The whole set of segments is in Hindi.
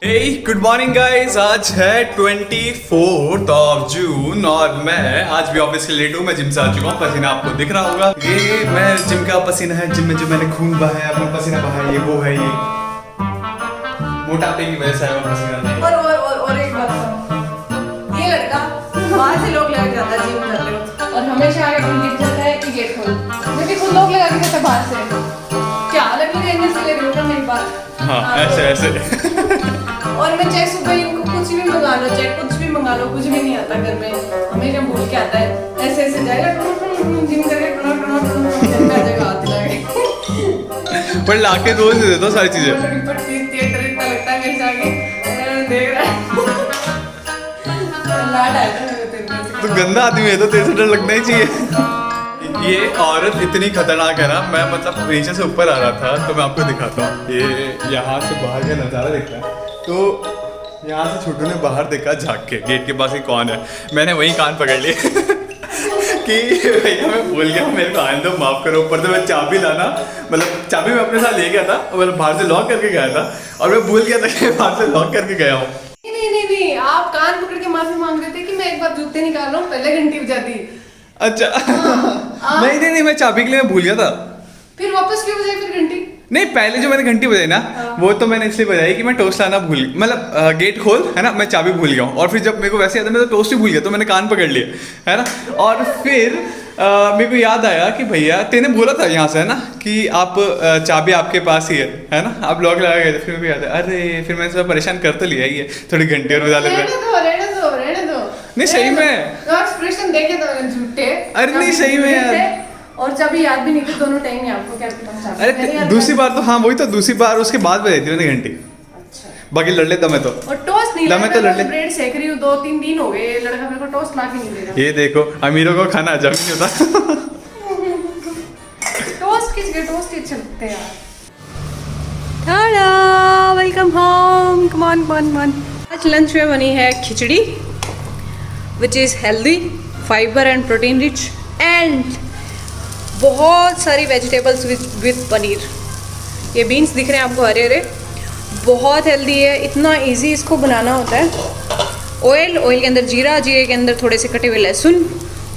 Good morning guys. आज है 24 जून और मैं आज भी ऑफिस के लेट हूँ। मैं जिम से आ चुका हूँ, पसीना आपको दिख रहा होगा। ये मैं जिम का पसीना है, जिम में जो मैंने खून बहाया, अपना पसीना बहाया, ये वो है। ये मोटापे की वजह से आया पसीना। और एक बात सुनो, ये लड़का बाहर से लोग लगा जाता है जिम करते हो और हमेशा आगे दिख जाता है कि गेट खोल, लेकिन खुद लोग लगा के जाते बाहर से। क्या अलग ही रहने से ले रहे हो मेरी बात? हाँ ऐसे ऐसे। और मैं चाहे सुबह इनको कुछ भी मंगा लो, चाहे कुछ भी मंगा लो, कुछ भी नहीं आता घर में, हमेशा भूल के आता है। ऐसे ऐसे जाएगा जिम करके जिम में जाएगा हाथ लगे पर लाके रोज दे देता सारी चीजें। थिएटर इतना लगता है मेरे से आगे देख रहा है। लाड आया था मेरे तेरे से। तो गंदा आदमी है तो तेरे से डर लगना ही चाहिए। ये औरत इतनी खतरनाक है ना, मैं मतलब नीचे से ऊपर आ रहा था तो मैं आपको दिखाता हूँ। ये यहाँ से बाहर का नज़ारा देखता है तो यहाँ से छोटू ने बाहर देखा झाँक के गेट के पास ही कौन है। मैंने वही कान पकड़ लिए कि भैया मैं भूल गया, मेरे को आने दो, माफ़ करो। ऊपर से मैं चाबी लाना, मतलब चाबी मैं अपने साथ ले गया था, मतलब बाहर से लॉक करके गया था और मैं भूल गया था कि बाहर से लॉक करके गया हूँ। नहीं, आप कान पकड़ के माफी मांग रहे थे कि मैं एक बार जूते निकाल रहा हूँ, पहले घंटी बजाती। अच्छा नहीं मैं चाबी के लिए मैं भूल गया था। फिर वापस क्यों बजाई फिर घंटी? नहीं पहले जो मैंने घंटी बजाई ना, वो तो मैंने इसलिए बजाई कि मैं टोस्ट लाना भूल, मतलब गेट खोल है ना, मैं चाबी भूल गया हूँ। और फिर जब मेरे को वैसे याद है, मैं तो टोस्ट ही भूल गया, तो मैंने कान पकड़ लिए है ना। और फिर मेरे को याद आया कि भैया तेने बोला था यहाँ से है ना कि आप चाबी आपके पास ही है ना, आप लॉक लगा गए थे। फिर मेरे को याद है, अरे फिर मैंने सब परेशान कर तो लिया ही है, थोड़ी घंटी और बजा लेते रहने दो। नहीं सही में एक्सप्रेशन देखे तो मैंने झूठे। अरे नहीं सही में यार। और चाबी याद भी नहीं थी, दोनों टाइम ही आपको क्या पता। अरे दूसरी बार तो हाँ वही तो, दूसरी बार उसके बाद बजाई थी मैंने घंटी। अच्छा। बाकी लड़ लेता मैं तो। और टोस्ट नहीं मैं तो लड़ ले। ब्रेड सेक रही हूँ, 2-3 दिन हो गए, लड़का मेरे को टोस्ट ला के नहीं दे रहा। ये देखो अमीरों को खाना हजम नहीं होता। टोस्ट किसके टोस्ट ही अच्छे लगते हैं यार। Tada, welcome home, come on. आज लंच में बनी है खिचड़ी, which is healthy, fiber and protein rich, and बहुत सारी वेजिटेबल्स विद पनीर। ये बीन्स दिख रहे हैं आपको हरे हरे, बहुत हेल्दी है, इतना इजी इसको बनाना होता है। ऑयल के अंदर जीरा, जीरे के अंदर थोड़े से कटे हुए लहसुन,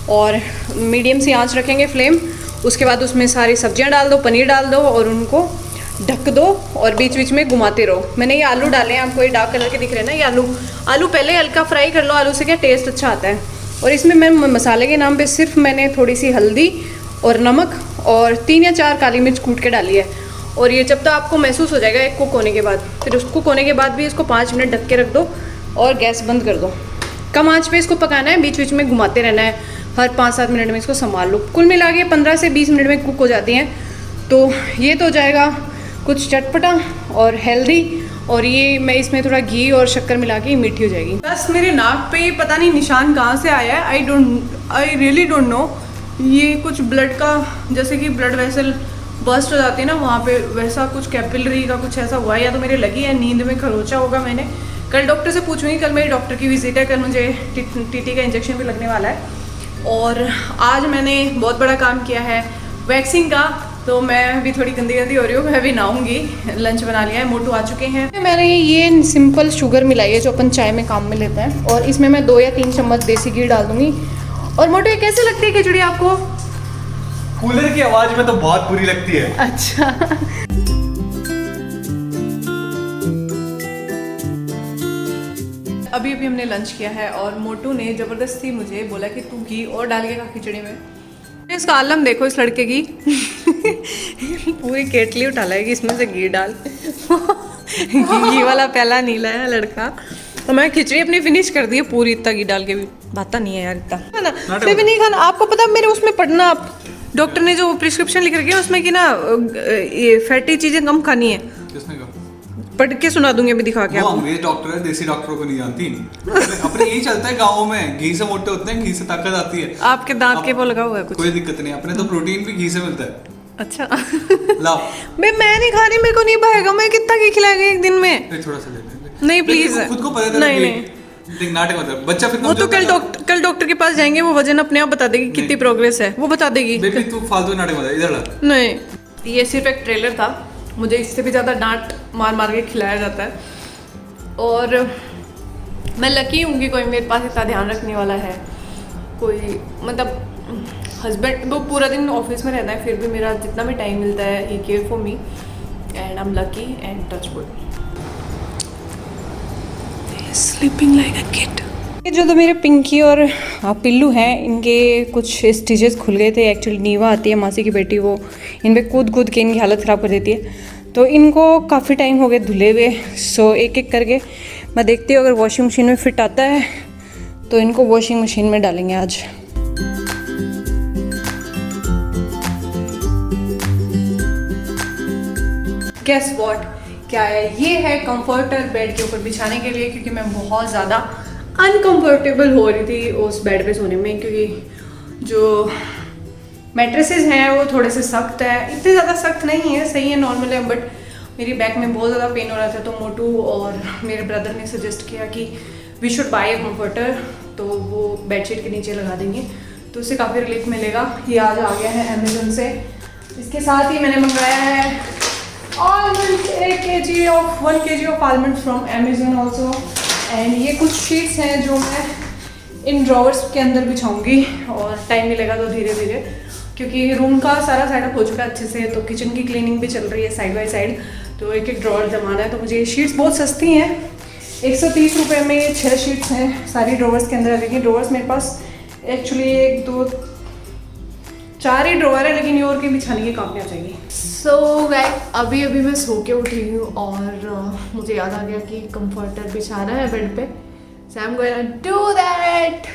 और मीडियम सी आंच रखेंगे फ्लेम। उसके बाद उसमें सारी सब्जियां डाल दो, पनीर डाल दो और उनको ढक दो और बीच बीच में घुमाते रहो। मैंने ये आलू डाले हैं, आपको ये डार्क कलर के दिख रहे हैं ना, ये आलू पहले हल्का फ्राई कर लो, आलू से क्या टेस्ट अच्छा आता है। और इसमें मैं मसाले के नाम पे सिर्फ मैंने थोड़ी सी हल्दी और नमक और 3 या 4 काली मिर्च कूट के डाली है। और ये जब तक आपको महसूस हो जाएगा एक कुक होने के बाद, फिर उस कुक होने के बाद भी इसको 5 मिनट ढक के रख दो और गैस बंद कर दो। कम आँच पे इसको पकाना है, बीच बीच में घुमाते रहना है, हर 5-7 मिनट में इसको संभाल लो। कुल मिला के 15 से 20 मिनट में कुक हो जाती हैं। तो ये तो जाएगा कुछ चटपटा और हेल्दी, और ये मैं इसमें थोड़ा घी और शक्कर मिला के मीठी हो जाएगी। बस मेरे नाक पे पता नहीं निशान कहाँ से आया है, आई रियली डोंट नो। ये कुछ ब्लड का, जैसे कि ब्लड वेसल बस्ट हो जाती है ना, वहाँ पे वैसा कुछ कैपिलरी का कुछ ऐसा हुआ है, या तो मेरे लगी है, नींद में खरोचा होगा मैंने। कल डॉक्टर से पूछूंगी, कल मेरी डॉक्टर की विजिट है, कल मुझे टीटी का इंजेक्शन भी लगने वाला है। और आज मैंने बहुत बड़ा काम किया है वैक्सिंग का, तो मैं अभी थोड़ी गंदी हो रही हूँ, मैं अभी नहाऊंगी। लंच बना लिया है, मोटू आ चुके हैं। मैंने ये सिंपल शुगर मिलाई है जो अपन चाय में काम में लेते हैं, और इसमें मैं 2 या 3 चम्मच देसी घी डाल दूंगी। और मोटू ये कैसे लगती है खिचड़ी आपको? कूलर की आवाज में तो बहुत बुरी लगती है। अच्छा। अभी हमने लंच किया है और मोटू ने ज़बरदस्ती मुझे बोला कि तू घी और डाल के खा खिचड़ी में। इसका आलम देखो इस लड़के की। पूरी केटली उठा लाएगी इसमें से घी डाल। घी वाला पहला नीला है लड़का। तो मैं खिचड़ी अपनी फिनिश कर दी है पूरी, इतना घी डाल के भी भाता नहीं है यार इतना, है ना? फिर भी नहीं खाना। आपको पता मेरे उसमें पढ़ना, आप डॉक्टर ने जो प्रिस्क्रिप्शन लिख रखी है उसमें कि ना ये फैटी चीज़ें कम खानी है। किसने कहा? पढ़ के सुना दूंगी अभी, दिखा के। वो अंग्रेज डॉक्टर है, देसी डॉक्टरों को नहीं जानती। अपने यही चलता है गाँव में, घी से मोटे होते हैं, घी से ताकत आती है। आपके दांत के वो लगा हुआ है कुछ? कोई दिक्कत नहीं, अपने तो प्रोटीन भी घी से मिलता है। अच्छा। लाओ। मैं नहीं खानी, मेरे को नहीं भाएगा। मैं कितना घी खिलाएगा एक दिन में? थोड़ा सा ले। नहीं प्लीज, खुद को पता नहीं नाटक होता है बच्चा। फिर वो तो कल डॉक्टर के पास जाएंगे, वो वजन अपने आप बता देगी कितनी प्रोग्रेस है, वो बता देगी। बेबी तू फालतू नाटक मत इधर ला। नहीं, ये सिर्फ एक ट्रेलर था, मुझे इससे भी ज़्यादा डांट मार मार के खिलाया जाता है। और मैं लकी हूँ कि कोई मेरे पास इतना ध्यान रखने वाला है। कोई मतलब हस्बैंड वो पूरा दिन ऑफिस में रहता है, फिर भी मेरा जितना भी टाइम मिलता है ही care for me and I am lucky and touch wood. Sleeping like a kid. ये जो तो मेरे पिंकी और पिल्लू हैं, इनके कुछ स्टिचेस खुल गए थे। एक्चुअली नीवा आती है मासी की बेटी, वो इन पे कूद कूद के इनकी हालत ख़राब कर देती है, तो इनको काफ़ी टाइम हो गए धुले हुए। सो एक एक करके मैं देखती हूँ, अगर वॉशिंग मशीन में फिट आता है तो इनको वॉशिंग मशीन में डालेंगे आज। गेस व्हाट, क्या है? ये है कंफर्टर बेड के ऊपर बिछाने के लिए, क्योंकि मैं बहुत ज़्यादा अनकंफर्टेबल हो रही थी उस बेड पे सोने में, क्योंकि जो मैट्रेसेस हैं वो थोड़े से सख्त है। इतने ज़्यादा सख्त नहीं है, सही है, नॉर्मल है, बट मेरी बैक में बहुत ज़्यादा पेन हो रहा था। तो मोटू और मेरे ब्रदर ने सजेस्ट किया कि we should buy a comforter, तो वो बेडशीट के नीचे लगा देंगे तो उससे काफ़ी रिलीफ मिलेगा। ये आज आ गया है अमेजोन से। इसके साथ ही मैंने मंगाया है almond, 1 kg of almond from Amazon also. And ये कुछ शीट्स हैं जो मैं इन ड्रॉवर्स के अंदर बिछाऊंगी, और टाइम मिलेगा तो धीरे धीरे, क्योंकि रूम का सारा सेटअप हो चुका है अच्छे से, तो किचन की क्लीनिंग भी चल रही है साइड बाय साइड, तो एक एक ड्रॉवर जमाना है। तो मुझे ये शीट्स बहुत सस्ती हैं, 130 रुपये में ये 6 शीट्स हैं सारी ड्रॉवर्स के अंदर। लेकिन ड्रॉवर्स मेरे पास एक्चुअली 1 2 4 ही ड्रॉवर है, लेकिन ये और के बिछाने के काम में आ जाएगी। सो गाइस, अभी मैं सो के उठी हूँ और मुझे याद आ गया कि कंफर्टर बिछाना है बेड पे, so I am going to do that.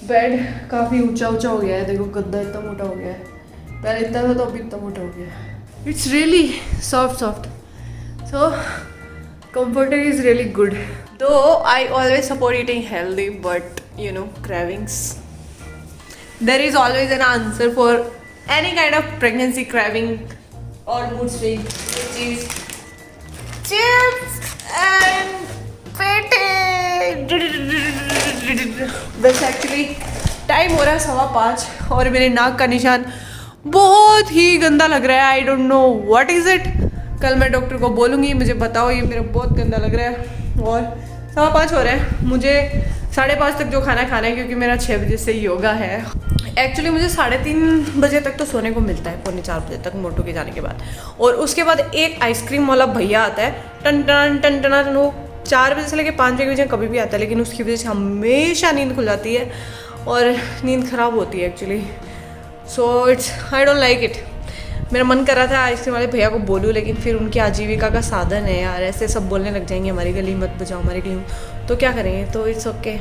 Bed काफ़ी ऊंचा हो गया है, देखो गद्दा इतना मोटा हो गया है, पहले इतना था तो अभी इतना मोटा हो गया है। It's really soft, so comforter is really good. Though I always support eating healthy, but you know cravings, there is always an answer for any kind of pregnancy craving और mood swing, which is chips and pate. बस एक्चुअली टाइम हो रहा है 5:15 और मेरे नाक का निशान बहुत ही गंदा लग रहा है। I don't know what is it. कल मैं डॉक्टर को बोलूँगी मुझे बताओ ये मेरा बहुत गंदा लग रहा है। और 5:15 हो रहे हैं, मुझे 5:30 तक जो खाना खाना है, क्योंकि मेरा 6 बजे से योगा है। एक्चुअली मुझे 3:30 बजे तक तो सोने को मिलता है, 3:45 बजे तक मोटू के जाने के बाद। और उसके बाद एक आइसक्रीम वाला भैया आता है, टन टन टन टन, वो 4 बजे से लेकर 5 बजे के बीच कभी भी आता है, लेकिन उसकी वजह से हमेशा नींद खुल जाती है और नींद ख़राब होती है actually. So it's I don't like it. मेरा मन कर रहा था आइसक्रीम वाले भैया को बोलूँ, लेकिन फिर उनकी आजीविका का साधन है यार, ऐसे सब बोलने लग जाएंगे हमारी गली मत बजाओ, हमारी गली, तो क्या करेंगे। तो इट्स ओके,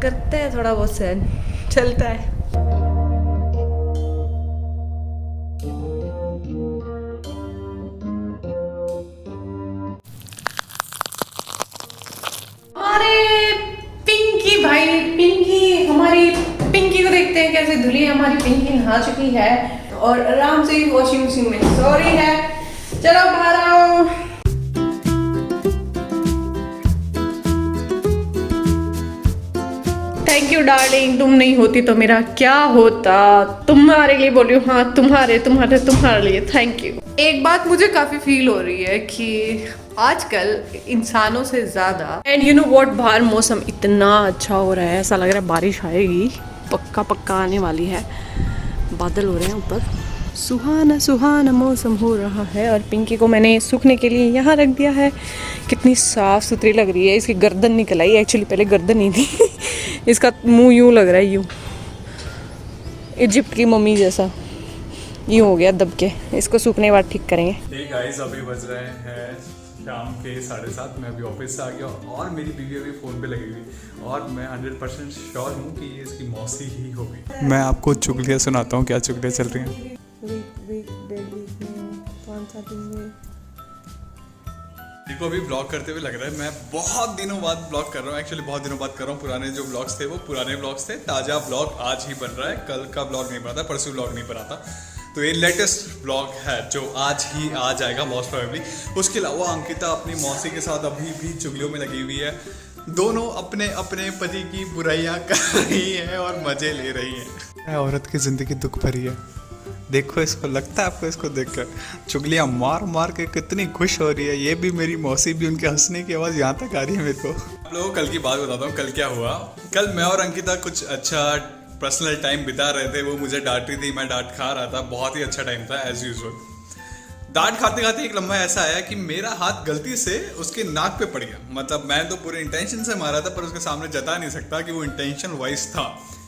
करते हैं थोड़ा बहुत सहन, चलता है। पिंकी को देखते हैं कैसे धुली है। हमारी पिंकी नहा चुकी है और आराम से वॉशिंग मशीन में सो रही है। चलो बाहर आओ। थैंक यू डार्लिंग, तुम नहीं होती तो मेरा क्या होता। तुम्हारे लिए बोल रही हूँ, हाँ तुम्हारे लिए थैंक यू। एक बात मुझे काफ़ी फील हो रही है कि आजकल इंसानों से ज़्यादा, एंड यू नो व्हाट, बाहर मौसम इतना अच्छा हो रहा है, ऐसा लग रहा है बारिश आएगी, पक्का आने वाली है। बादल हो रहे हैं ऊपर, सुहाना सुहाना मौसम हो रहा है। और पिंकी को मैंने सूखने के लिए यहाँ रख दिया है। कितनी साफ़ सुथरी लग रही है। इसकी गर्दन निकल आई, एक्चुअली पहले गर्दन नहीं थी। इसका मुंह यूँ लग रहा है, यूँ इजिप्ट की मम्मी जैसा यूँ हो गया दब के। इसको सूखने के बाद ठीक करेंगे। Hey guys, अभी बज रहे हैं शाम के 7:30। मैं अभी ऑफिस से आ गया और मेरी बीवी अभी फ़ोन पे लगी हुई, और मैं 100% श्योर हूँ कि ये इसकी मौसी ही होगी। मैं आपको चुगलियाँ सुनाता हूँ, क्या चुगलियाँ चल रही हैं। देखो अभी ब्लॉग करते हुए लग रहा है मैं बहुत दिनों बाद ब्लॉग कर रहा हूँ। एक्चुअली बहुत दिनों बाद कर रहा हूँ। पुराने जो ब्लॉग्स थे वो पुराने ब्लॉग्स थे। ताज़ा ब्लॉग आज ही बन रहा है, कल का ब्लॉग नहीं बना था, परसों ब्लॉग नहीं बना था। तो ये लेटेस्ट ब्लॉग है जो आज ही आ जाएगा मोस्ट प्रोबेबली। उसके अलावा अंकिता अपनी मौसी के साथ अभी भी चुगलियों में लगी हुई है। दोनों अपने अपने पति की बुराइयां कर रही हैं और मजे ले रही हैं। औरत की जिंदगी दुख भरी है। देखो इसको, लगता है आपको इसको देखकर चुगलियां मार मार के कितनी खुश हो रही है। ये भी मेरी मौसी भी, उनके हंसने की आवाज़ यहाँ तक आ रही है मेरे को। आप लोगों को कल की बात बताता हूँ, कल क्या हुआ। कल मैं और अंकिता कुछ अच्छा पर्सनल टाइम बिता रहे थे। वो मुझे डांट रही थी, मैं डांट खा रहा था। बहुत ही अच्छा टाइम था एज यूजुअल। डांट खाते खाते एक लम्हा ऐसा आया कि मेरा हाथ गलती से उसके नाक पे पड़ गया। मतलब मैं तो पूरे इंटेंशन से मारा था, पर उसके सामने जता नहीं सकता कि वो इंटेंशन वाइज था,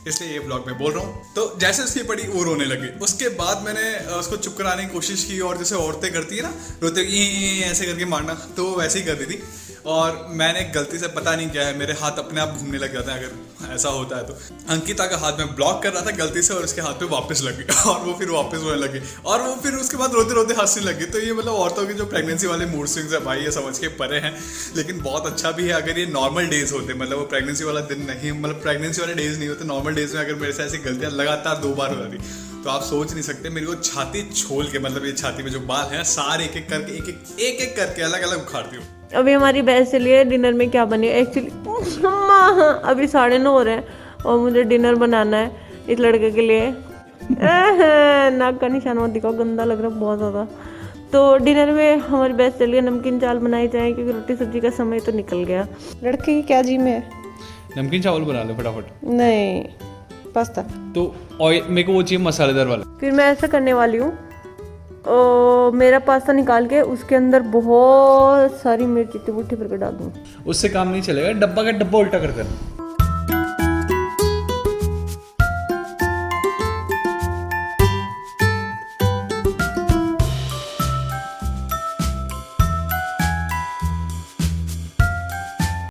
इसलिए ये ब्लॉग में बोल रहा हूँ। तो जैसे उसकी पड़ी वो रोने लगी। उसके बाद मैंने उसको चुप कराने की कोशिश की, और जैसे औरतें करती है ना, रोते ऐसे करके मारना, तो वैसे ही कर दी थी। और मैंने गलती से, पता नहीं क्या है, मेरे हाथ अपने आप घूमने लग जाते हैं अगर ऐसा होता है तो। अंकिता का हाथ में ब्लॉक कर रहा था गलती से, और उसके हाथ पे वापस लग गई और वो फिर वापस रोने लगी, और वो फिर उसके बाद रोते रोते हंसने लगी। तो ये मतलब औरतों की जो प्रेगनेंसी वाले मूड स्विंग्स है भाई, ये समझ के परे हैं, लेकिन बहुत अच्छा भी है अगर ये नॉर्मल डेज होते। मतलब वो प्रेगनेंसी वाला दिन नहीं, मतलब प्रेगनेंसी वाले डेज नहीं होते, नॉर्मल डेज में अगर मेरे से ऐसी गलतियां लगातार 2 बार हो जाती तो आप सोच नहीं सकते मेरे को छाती छोल के, मतलब ये छाती में जो बाल हैं सारे एक एक करके अलग अलग उखाड़ती हूँ। अभी हमारी बहस चली है डिनर में क्या बने। एक्चुअली अभी 9:30 हो रहे हैं और मुझे डिनर बनाना है इस लड़के के लिए। नाक का निशान मत दिखाओ, गंदा लग रहा है बहुत ज़्यादा। तो डिनर में हमारी बहस चली है नमकीन चावल बनाई जाए, क्योंकि रोटी सब्जी का समय तो निकल गया। लड़के की क्या जी में है? नमकीन चावल बना लो फटाफट। नहीं, पास्ता। तो ऑयल मेरे को वो चाहिए मसालेदार वाला। फिर मैं ऐसा करने वाली हूँ, मेरा पास्ता निकाल के उसके अंदर बहुत सारी मिर्च इतनी मुट्ठी भर के डाल दूँ। उससे काम नहीं चलेगा, डब्बा का डब्बा उल्टा कर देना।